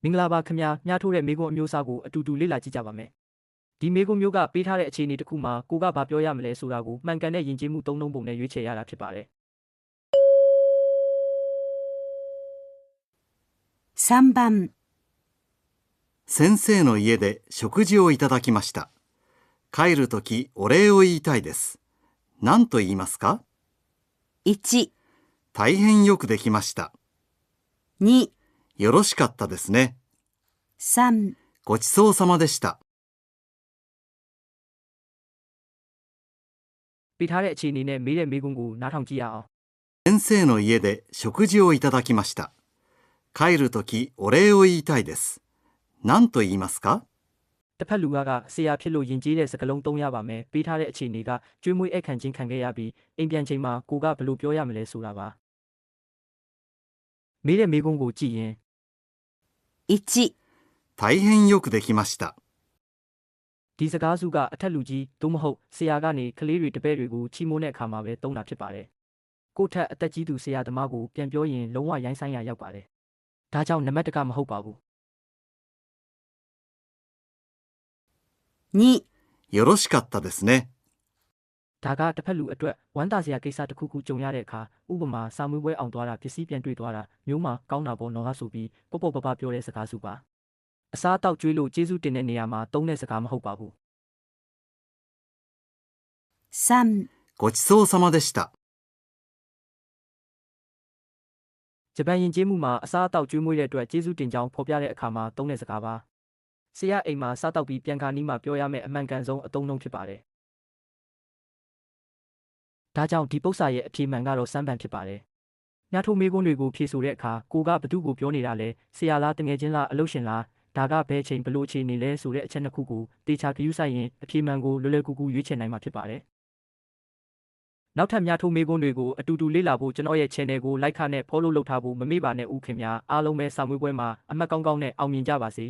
မင်္ဂလာပါခင်ဗျာမျှထိုးတဲ့မေကွန်းအမျိုးအစားကိုအတူတူလေ့လာကြည့်ကြပါမယ်ဒီမေကွန်းမျိုးကပေးထားတဲ့အခြေအနေတစ်ခုမှာကိုကဘာပြောရမလဲဆိုတာကိုမှန်ကန်တဲ့ယဉ်ကျေးမှုသုံးနှုန်းပုံနဲ့ရွေးချယ်ရတာဖြစ်ပါတယ်3番先生の家で食事をいただきました。帰るときお礼を言いたいです。何と言いますか？ 1、大変よくできました。2、よろしかったですね。3ごちそうさまでした。ပေးထားတဲ့အခြေအနေနဲ့မေးတဲ့မေကွန်းကိုနားထောင်ကြည့်ရအောင်先生の家で食事をいただきました。帰るときお礼を言いたいです。何と言いますか？တစ်ဖက်လူကဆရာဖြစ်လို့ယဉ်ကျေးတဲ့စကားလုံးသုံးရပါမယ်ပေးထားတဲ့အခြေအနေကကျွေးမွေးအခန့်ချင်းခံခဲ့ရပြီးအိမ်ပြန်ချိန်မှာကိုကဘယ်လိုပြောရမလဲဆိုတာပါမေးတဲ့မေကွန်းကိုကြည့်ရင်1、大変よくできました。ဒီစကားစုကအထက်လူကြီးသို့မဟုတ်ဆရာကနေကလေးတွေတပည့်တွေကိုချီးမွမ်းတဲ့အခါမှာပဲသုံးတာဖြစ်ပါတယ်ကိုထက်အသက်ကြီးသူဆရာသမားကိုပြန်ပြောရင်လုံးဝရိုင်းဆိုင်ရရောက်ပါတယ်ဒါကြောင့်နံပါတ်1ကမဟုတ်ပါဘူး2、よろしかったですね。ဒါကတစ်ဖက်လူအတွက်ဝမ်းသာစရာကိစ္စတစ်ခုခုကြုံရတဲ့အခါဥပမာစာမွေးပွဲအောင်သွားတာပစ္စည်းပြန်တွေ့သွားတာမျိုးမှာကောင်းတာပေါ့နော်ဆိုပြီးပေါ့ပေါ့ပပပြောတဲ့စကားစုပါအစားအသောက်ကျွေးလို့ကျေးဇူးတင်တဲ့နေရာမှာသုံးတဲ့စကားမဟုတ်ပါဘူး3、ごちそうさまでした。ဂျပန်ယဉ်ကျေးမှုမှာအစားအသောက်ကျွေးမွေးတဲ့အတွက်ကျေးဇူးတင်ကြောင်းဖော်ပြတဲ့အခါမှာသုံးတဲ့စကားပါဆရာအိမ်မှာစားတောက်ပြီးပြန်ခါနီးမှာပြောရမယ့်အမှန်ကန်ဆုံးအသုံးအနှုန်းဖြစ်ပါတယ်ဒါကြောင့်ဒီပု္ပ္ပစာရဲ့အဖြေမှန်ကတော့စမ်းပန်ဖြစ်ပါတယ်ညထိုးမေးခွန်းတွေကိုဖြေဆိုတဲ့အခါကိုကဘသူ့ကိုပြောနေတာလဲဆရာလားတငယ်ချင်းလားအလုပ်ရှင်လားဒါကဘယ်ချိန်ဘလို့အခြေအနေလဲဆိုတဲ့အချက်နှစ်ခုကိုတေချာဂရုစိုက်ရင်အဖြေမှန်ကိုလွယ်လွယ်ကူကူရွေးချယ်နိုင်မှာဖြစ်ပါတယ်နောက်ထပ်များထိုးမေးခွန်းတွေကိုအတူတူလေ့လာဖို့ကျွန်တော်ရဲ့ channel ကို like နဲ့ follow လုပ်ထားဖို့မမေ့ပါနဲ့ဦးခင်ဗျာအားလုံးပဲစာမွေးပွဲမှာအမှတ်ကောင်းကောင်းနဲ့အောင်မြင်ကြပါစေ